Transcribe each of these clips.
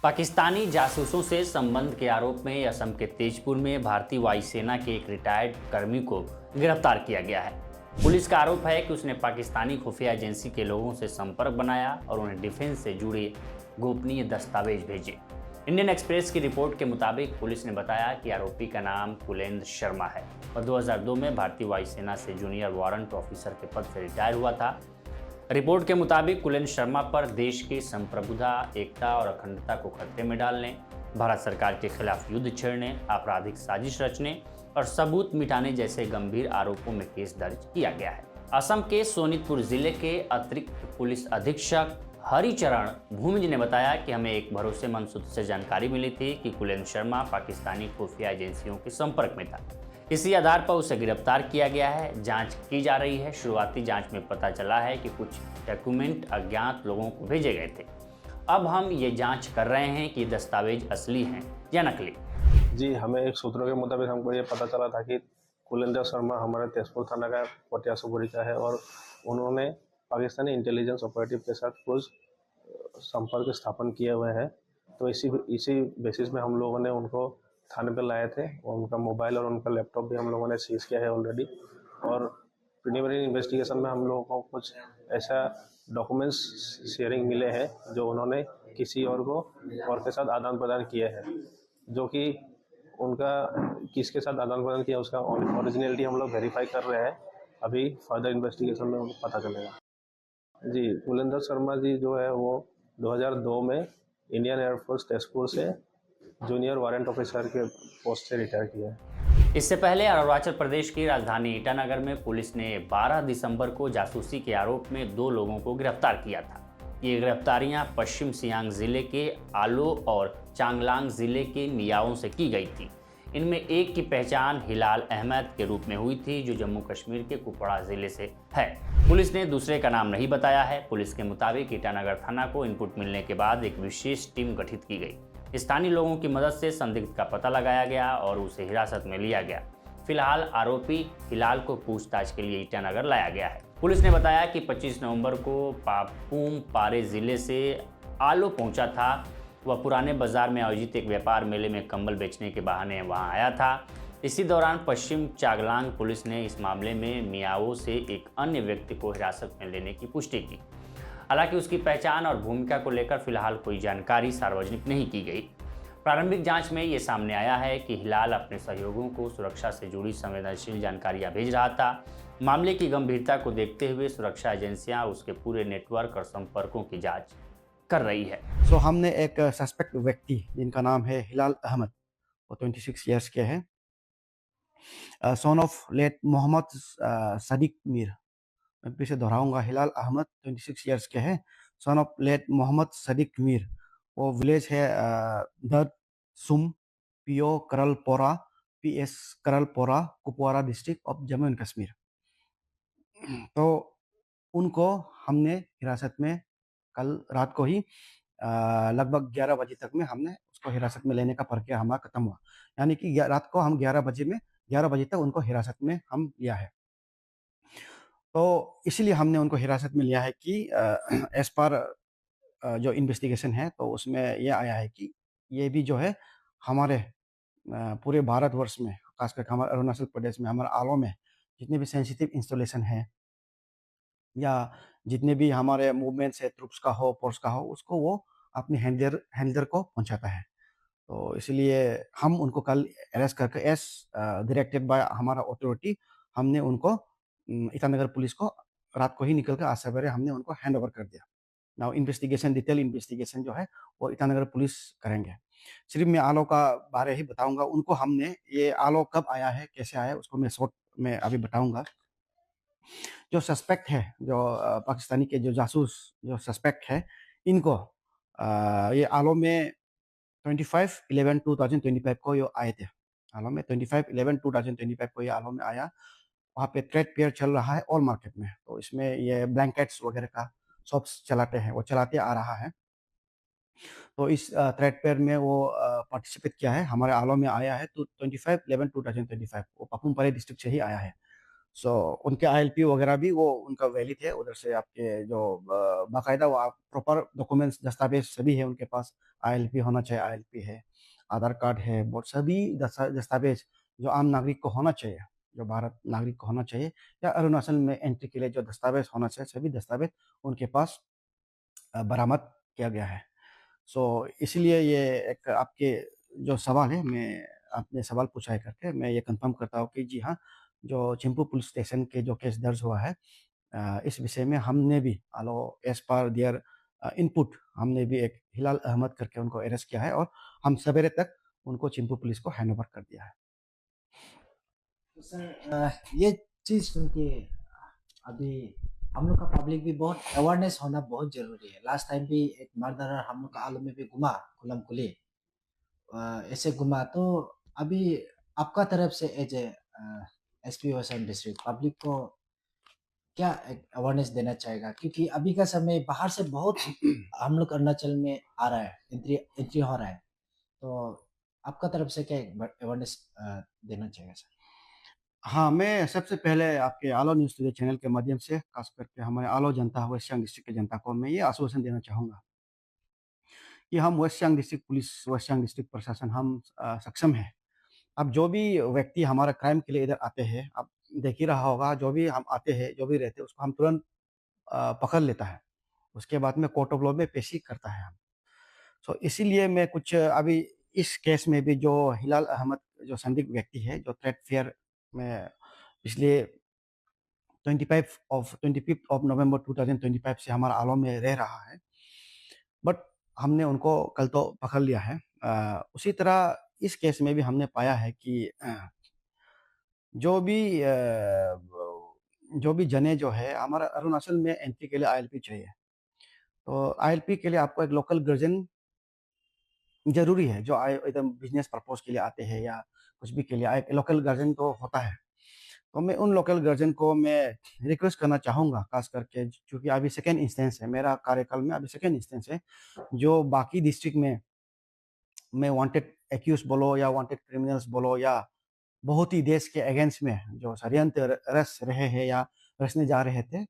पाकिस्तानी जासूसों से संबंध के आरोप में असम के तेजपुर में भारतीय वायुसेना के एक रिटायर्ड कर्मी को गिरफ्तार किया गया है। पुलिस का आरोप है कि उसने पाकिस्तानी खुफिया एजेंसी के लोगों से संपर्क बनाया और उन्हें डिफेंस से जुड़े गोपनीय दस्तावेज भेजे। इंडियन एक्सप्रेस की रिपोर्ट के मुताबिक पुलिस ने बताया कि आरोपी का नाम कुलेंद्र शर्मा है और 2002 में भारतीय वायुसेना से जूनियर वारंट ऑफिसर के पद से रिटायर हुआ था। रिपोर्ट के मुताबिक कुलेंद्र शर्मा पर देश की संप्रभुता, एकता और अखंडता को खतरे में डालने, भारत सरकार के खिलाफ युद्ध छेड़ने, आपराधिक साजिश रचने और सबूत मिटाने जैसे गंभीर आरोपों में केस दर्ज किया गया है। असम के सोनितपुर जिले के अतिरिक्त पुलिस अधीक्षक हरिचरण भूमिज ने बताया कि हमें एक भरोसेमंद सूत्र से जानकारी मिली थी कि कुलेंद्र शर्मा पाकिस्तानी खुफिया एजेंसियों के संपर्क में था। इसी आधार पर उसे गिरफ्तार किया गया है। जांच की जा रही है। शुरुआती जांच में पता चला है कि कुछ डॉक्यूमेंट अज्ञात लोगों को भेजे गए थे। अब हम ये जांच कर रहे हैं कि दस्तावेज असली हैं या नकली। जी, हमें एक सूत्रों के मुताबिक हमको ये पता चला था कि कुलेंद्र शर्मा हमारे तेजपुर थाना का पटियासुपुरी का है और उन्होंने पाकिस्तानी इंटेलिजेंस ऑपरेटिव के साथ कुछ संपर्क स्थापन किए हुए हैं। तो इसी बेसिस में हम लोगों ने उनको थाने पे लाए थे और उनका मोबाइल और उनका लैपटॉप भी हम लोगों ने सीज किया है ऑलरेडी। और प्रिलिमिनरी इन्वेस्टिगेशन में हम लोगों को कुछ ऐसा डॉक्यूमेंट्स शेयरिंग मिले हैं जो उन्होंने किसी और के साथ आदान प्रदान किए हैं, जो कि उनका किसके साथ आदान प्रदान किया उसका ओरिजिनलिटी हम लोग वेरीफाई कर रहे हैं। अभी फर्दर इन्वेस्टिगेशन में उनको पता चलेगा। जी, कुलेंद्र शर्मा जी जो है वो 2002 में इंडियन एयरफोर्स तेजपुर से जूनियर वारंट ऑफिसर के पोस्ट से रिटायर किया है। इससे पहले अरुणाचल प्रदेश की राजधानी ईटानगर में पुलिस ने 12 दिसंबर को जासूसी के आरोप में 2 लोगों को गिरफ्तार किया था। ये गिरफ्तारियां पश्चिम सियांग जिले के आलो और चांगलांग जिले के मियाओं से की गई थी। इनमें एक की पहचान हिलाल अहमद के रूप में हुई थी, जो जम्मू कश्मीर के कुपवाड़ा जिले से है। पुलिस ने दूसरे का नाम नहीं बताया है। पुलिस के मुताबिक ईटानगर थाना को इनपुट मिलने के बाद एक विशेष टीम गठित की गई। स्थानीय लोगों की मदद से संदिग्ध का पता लगाया गया और उसे हिरासत में लिया गया। फिलहाल आरोपी हिलाल को पूछताछ के लिए ईटानगर लाया गया है। पुलिस ने बताया कि 25 नवंबर को पापुम पारे जिले से आलो पहुंचा था। वह पुराने बाजार में आयोजित एक व्यापार मेले में कंबल बेचने के बहाने वहां आया था। इसी दौरान पश्चिम चांगलांग पुलिस ने इस मामले में मियाओ से एक अन्य व्यक्ति को हिरासत में लेने की पुष्टि की। हालांकि उसकी पहचान और भूमिका को लेकर फिलहाल कोई जानकारी सार्वजनिक नहीं की गई। प्रारंभिक जांच में ये सामने आया है कि हिलाल अपने सहयोगियों को सुरक्षा से जुड़ी संवेदनशील जानकारियां भेज रहा था। मामले की गंभीरता को देखते हुए सुरक्षा एजेंसियां उसके पूरे नेटवर्क और संपर्कों की जांच कर रही है। हमने एक सस्पेक्ट व्यक्ति जिनका नाम है हिलाल अहमद, वो 26 ईयर्स के हैं, son of late Mohammad Sadiq Mir. मैं फिर से दोहराऊंगा, हिलाल अहमद 26 ईयर्स के हैं, son of late Mohammad Sadiq Mir. वो विलेज है दर्द सुम PO Karalpora PS Karalpora, Kupwara district of Jammu and Kashmir. तो उनको हमने हिरासत में कल रात को ही लगभग 11 बजे तक में हमने उसको हिरासत में लेने का प्रक्रिया हमारा खत्म हुआ। यानी कि रात को हम 11 बजे तक उनको हिरासत में हम लिया है। तो इसीलिए हमने उनको हिरासत में लिया है कि एज पर जो इन्वेस्टिगेशन है तो उसमें ये आया है कि ये भी जो है हमारे पूरे भारतवर्ष में, खासकर हमारे अरुणाचल प्रदेश में, हमारे आलो में जितने भी सेंसिटिव इंस्टॉलेशन है या जितने भी हमारे मूवमेंट्स है, ट्रुप्स का हो, फोर्स का हो, उसको वो अपने हैंडलर को पहुंचाता है। तो इसलिए हम उनको कल अरेस्ट करके एस डायरेक्टेड बाय हमारा अथॉरिटी हमने उनको ईटानगर पुलिस को रात को ही निकल कर आज सवेरे हमने उनको हैंड ओवर कर दिया। नाउ इन्वेस्टिगेशन, डिटेल इन्वेस्टिगेशन जो है वो ईटानगर पुलिस करेंगे। सिर्फ मैं आलो का बारे ही बताऊंगा। उनको हमने, ये आलो कब आया है, कैसे आया है, उसको मैं शॉर्ट में अभी बताऊंगा। जो सस्पेक्ट है, जो पाकिस्तानी के जो जासूस जो सस्पेक्ट है, इनको ये आलो में 25/11/2025 को ये आए थे। आलो में 25/11/2025 को ये आलो में आया। वहाँ पे ट्रेड फेयर चल रहा है ऑल मार्केट में। तो इसमें ये ब्लैंकेट्स वगैरह का शॉप्स चलाते हैं, वो चलाते आ रहा है। तो इस ट्रेड फेयर में वो पार्टिसिपेट किया है, हमारे आलो में आया है। तो 25/11/2025 वो पापुम पारे डिस्ट्रिक्ट से ही आया है। सो उनके आईएलपी वगैरह भी वो उनका वैलिड है। उधर से आपके जो बाकायदा वो आप प्रॉपर डॉक्यूमेंट्स दस्तावेज सभी है उनके पास। आईएलपी होना चाहिए, आईएलपी है, आधार कार्ड है, बहुत सभी दस्तावेज जो आम नागरिक को होना चाहिए, जो भारत नागरिक को होना चाहिए या अरुणाचल में एंट्री के लिए जो दस्तावेज होना चाहिए, सभी दस्तावेज उनके पास बरामद किया गया है। सो इसलिए ये एक आपके जो सवाल है, मैं आपने सवाल पूछा है करके मैं ये कंफर्म करता हूँ कि जी हाँ, जो चिंपू पुलिस स्टेशन के जो केस दर्ज हुआ है, इस विषय में हमने भी आलो एज पर देयर इनपुट हमने भी एक हिलाल अहमद करके उनको अरेस्ट किया है और हम सवेरे तक उनको चिंपू पुलिस को हैंडओवर कर दिया है। तो सर ये चीज़ सुन के अभी हम लोग का पब्लिक भी बहुत अवेयरनेस होना बहुत जरूरी है। लास्ट टाइम भी एक मर्डरर हम लोग का आलू में भी घुमा खुलम खुली ऐसे घुमा। तो अभी आपका तरफ से as a SP Vaishali district public को क्या अवेयरनेस देना चाहेगा, क्योंकि अभी का समय बाहर से बहुत हम लोग अरुणाचल में आ रहा है, एंट्री हो रहा है। तो आपका तरफ से क्या अवेयरनेस देना चाहेगा सर? हाँ, मैं सबसे पहले आपके आलो न्यूज़ टुडे चैनल के माध्यम से खास करके हमारे आलो जनता, वेस्ट सियांग डिस्ट्रिक्ट की जनता को मैं ये आश्वासन देना चाहूँगा कि हम West Siang district police, West Siang district प्रशासन हम सक्षम है। अब जो भी व्यक्ति हमारा क्राइम के लिए इधर आते हैं, आप देख ही रहा होगा, जो भी हम आते हैं, जो भी रहते हैं, उसको हम तुरंत पकड़ लेता है। उसके बाद में कोर्ट ऑफ लॉ में पेशी करता है हम। सो इसीलिए मैं कुछ अभी इस केस में भी जो हिलाल अहमद जो संदिग्ध व्यक्ति है, जो थ्रेट फेयर में पिछले 25 ऑफ नवंबर 2025 से हमारा आलो में रह रहा है, बट हमने उनको कल तो पकड़ लिया है। उसी तरह इस केस में भी हमने पाया है कि जो भी जो भी जने जो है हमारा अरुणाचल में एंट्री के लिए आईएलपी चाहिए। तो आईएलपी के लिए आपको एक लोकल गर्जन ज़रूरी है, जो एकदम बिज़नेस पर्पज़ के लिए आते हैं या कुछ भी के लिए एक लोकल गार्जियन तो होता है। तो मैं उन लोकल गार्जियन को मैं रिक्वेस्ट करना चाहूँगा, ख़ास करके चूँकि अभी सेकंड इंस्टेंस है, मेरा कार्यकाल में अभी सेकंड इंस्टेंस है, जो बाकी डिस्ट्रिक्ट में वांटेड एक्यूज़ बोलो या वांटेड क्रिमिनल्स बोलो या बहुत ही देश के अगेंस्ट में जो षड्यंत्र रच रहे हैं या रचने जा रहे थे,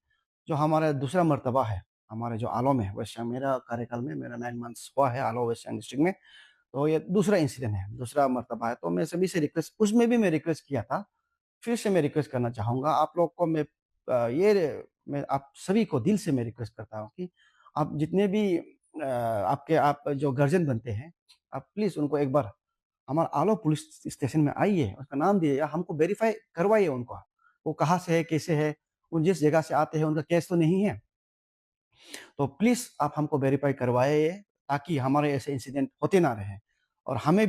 जो हमारा दूसरा मर्तबा है, हमारे जो आलो में वेस्ट सियांग, मेरा कार्यकाल में मेरा 9 मंथ्स हुआ है आलो वेस्ट सियांग डिस्ट्रिक्ट में। तो ये दूसरा इंसिडेंट है, दूसरा मर्तबा है। तो मैं सभी से रिक्वेस्ट, उसमें भी मैं रिक्वेस्ट किया था, फिर से मैं रिक्वेस्ट करना चाहूँगा आप लोग को। मैं आप सभी को दिल से मैं रिक्वेस्ट करता हूँ कि आप जितने भी आप जो गार्जियन बनते हैं, आप प्लीज़ उनको एक बार हमारा आलो पुलिस स्टेशन में आइए, उसका नाम दिए या हमको वेरीफ़ाई करवाइए उनको। वो कहाँ से है, कैसे है, वो जिस जगह से आते हैं, उनका केस तो नहीं है। तो प्लीज़ आप हमको वेरीफ़ाई करवाइए ताकि हमारे ऐसे इंसिडेंट होते ना रहें और हमें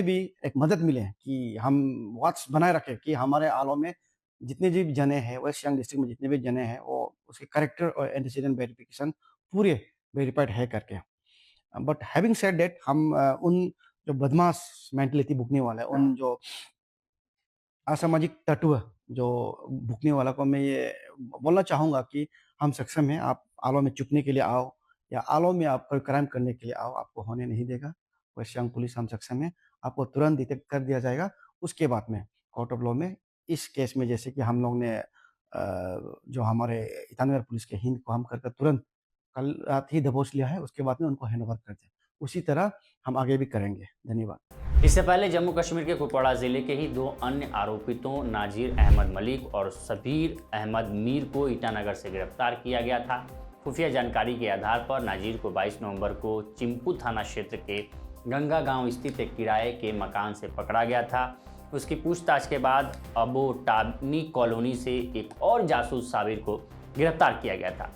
भी एक मदद मिले कि हम वॉच बनाए रखें कि हमारे आलो में जितने भी जने हैं, वेस्ट सियांग डिस्ट्रिक्ट में जितने भी जने हैं, वो उसके कैरेक्टर और एंटीसीडेंट वेरिफिकेशन पूरे वेरीफाइड है करके। बट हैविंग सेड दैट, हम उन जो बदमाश मेंटालिटी भुगतने वाला है, उन जो असामाजिक तत्व जो भुगतने वाला को मैं ये बोलना चाहूँगा कि हम सक्षम हैं। आप आलो में चुपने के लिए आओ या आलो में आप कोई क्राइम करने के लिए आओ, आपको होने नहीं देगा। वेस्ट सियांग पुलिस हम सक्षम हैं, आपको तुरंत डिटेक्ट कर दिया जाएगा। उसके बाद में कोर्ट ऑफ लॉ में इस केस में जैसे कि हम लोग ने जो हमारे ईटानगर पुलिस के हिंद को हम कर तुरंत कल रात ही दबोच लिया है, उसके बाद में उनको हैंडओवर कर दिया। उसी तरह हम आगे भी करेंगे। धन्यवाद। इससे पहले जम्मू कश्मीर के कुपवाड़ा जिले के ही 2 अन्य आरोपितों नाजिर अहमद मलिक और सबीर अहमद मीर को ईटानगर से गिरफ्तार किया गया था। खुफिया जानकारी के आधार पर नाजिर को 22 नवंबर को चिंपू थाना क्षेत्र के गंगा गांव स्थित एक किराए के मकान से पकड़ा गया था। उसकी पूछताछ के बाद अबोटानी कॉलोनी से एक और जासूस साबिर को गिरफ्तार किया गया था।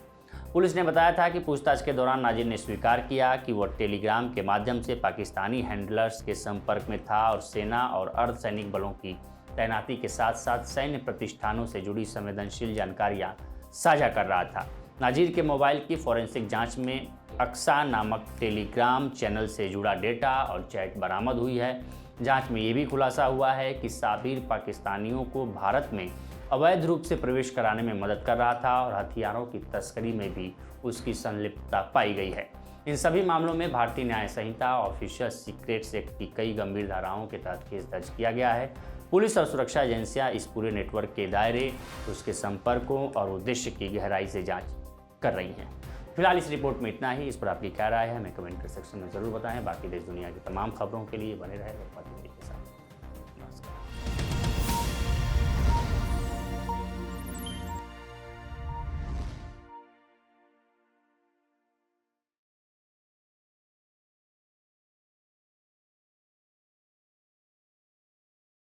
पुलिस ने बताया था कि पूछताछ के दौरान नाजिर ने स्वीकार किया कि वह टेलीग्राम के माध्यम से पाकिस्तानी हैंडलर्स के संपर्क में था और सेना और अर्धसैनिक बलों की तैनाती के साथ साथ सैन्य प्रतिष्ठानों से जुड़ी संवेदनशील जानकारियां साझा कर रहा था। नाजिर के मोबाइल की फॉरेंसिक जांच में अक्सा नामक टेलीग्राम चैनल से जुड़ा डेटा और चैट बरामद हुई है। जांच में ये भी खुलासा हुआ है कि साबिर पाकिस्तानियों को भारत में अवैध रूप से प्रवेश कराने में मदद कर रहा था और हथियारों की तस्करी में भी उसकी संलिप्तता पाई गई है। इन सभी मामलों में भारतीय न्याय संहिता ऑफिशियल सीक्रेट्स एक्ट की कई गंभीर धाराओं के तहत केस दर्ज किया गया है। पुलिस और सुरक्षा एजेंसियां इस पूरे नेटवर्क के दायरे, उसके संपर्कों और उद्देश्य की गहराई से जांच कर रही हैं। फिलहाल इस रिपोर्ट में इतना ही। इस पर आपकी क्या राय है हमें कमेंट कर सेक्शन में जरूर बताएं। बाकी देश दुनिया की तमाम खबरों के लिए बने रहे।